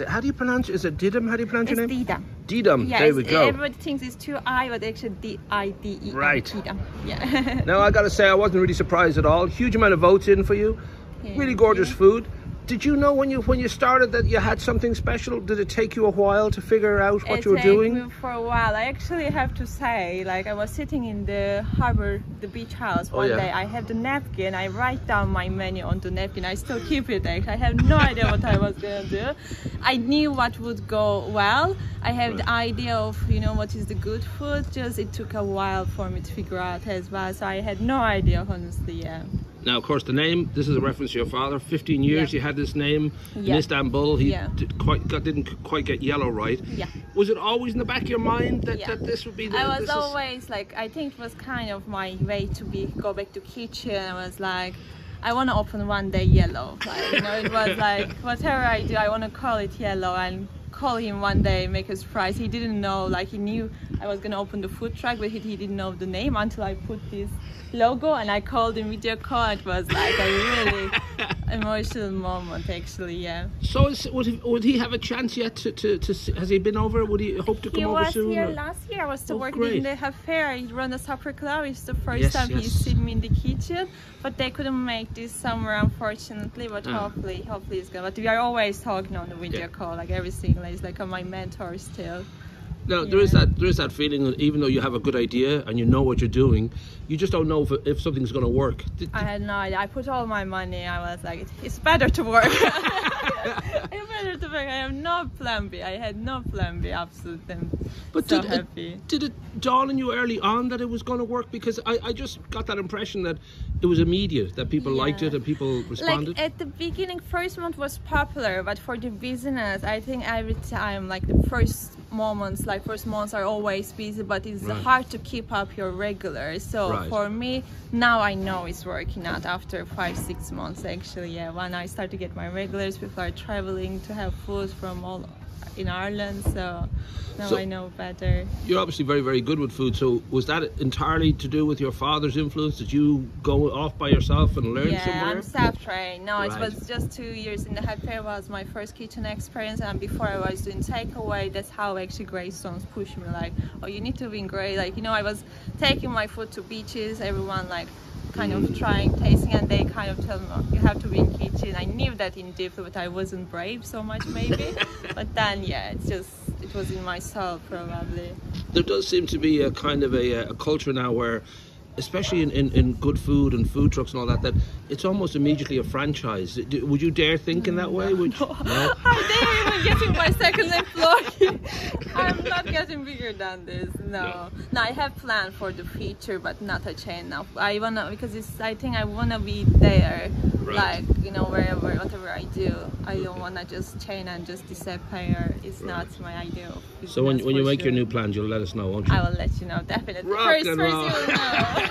How do you pronounce it? Is it DIDEM? How do you pronounce your name? DIDEM. DIDEM, Yeah, there we go. Everybody thinks it's 2I, but actually D-I-D-E-M. Right. DIDEM. Yeah. Now, I gotta say, I wasn't really surprised at all. Huge amount of votes in for you. Yeah. Really gorgeous food. Did you know when you started that you had something special? Did it take you a while to figure out what you were doing? It took me for a while. I actually have to say, like, I was sitting in the harbor, the beach house one day. I have the napkin. I write down my menu on the napkin. I still keep it. Actually, I have no idea what I was gonna do. I knew what would go well. I have the idea of, you know, what is the good food. Just it took a while for me to figure out as well. So I had no idea, honestly. Yeah. Now, of course, the name, this is a reference to your father. 15 years you had this name in Istanbul. He didn't quite get Yellov right. Yeah. Was it always in the back of your mind that this would be the... I was always like, I think it was kind of my way to go back to kitchen. I was like, I want to open one day Yellov. Like, you know, it was like, whatever I do, I want to call it Yellov and call him one day, make a surprise. He didn't know, like, he knew I was going to open the food truck, but he didn't know the name until I put this logo and I called him video call. It was like a really emotional moment, actually. Yeah. So would he have a chance yet to has he been over? Would he hope to come over soon? He was here last year. I was still working in the café. He ran a supper club. It's the first time he's seen me in the kitchen, but they couldn't make this summer, unfortunately. But hopefully it's good. But we are always talking on the video call, like every single day. He's like my mentor still. Now there is that feeling that even though you have a good idea and you know what you're doing, you just don't know if something's going to work. I had no idea. I put all my money. I was like, it's better to work. It's better to work. I have no plan B. I had no plan B. Absolutely. But so happy. Did it dawn on you early on that it was going to work? Because I just got that impression that it was immediate, that people liked it and people responded. Like at the beginning, first month was popular, but for the business, I think every time, like the first months are always busy, but it's hard to keep up your regulars. So for me, now I know it's working out after 5-6 months actually. Yeah, when I start to get my regulars, people are traveling to have food from all in Ireland, so now I know better. You're obviously very, very good with food. So was that entirely to do with your father's influence? Did you go off by yourself and learn somewhere? Yeah, I'm self-trained. No, it was just 2 years in the café was my first kitchen experience, and before I was doing takeaway. That's how actually Greystones pushed me, like, oh, you need to be great. Like, you know, I was taking my food to beaches, everyone like kind of trying, tasting, and they kind of tell me, oh, you have to be in kitchen. I knew that in deep, but I wasn't brave so much maybe. But then, yeah, it was in my soul probably. There does seem to be a kind of a culture now where, especially in good food and food trucks and all that, that it's almost immediately a franchise. Would you dare think in that way? Would you? No? How dare you even getting my second employee? I'm not getting bigger than this. No, I have planned for the future, but not a chain now. I wanna, because I think I wanna be there, like, you know, whatever I do. I don't wanna just chain and just disappear. It's not my idea. So when you make your new plans, you'll let us know, won't you? I will let you know, definitely. Rock First you will know.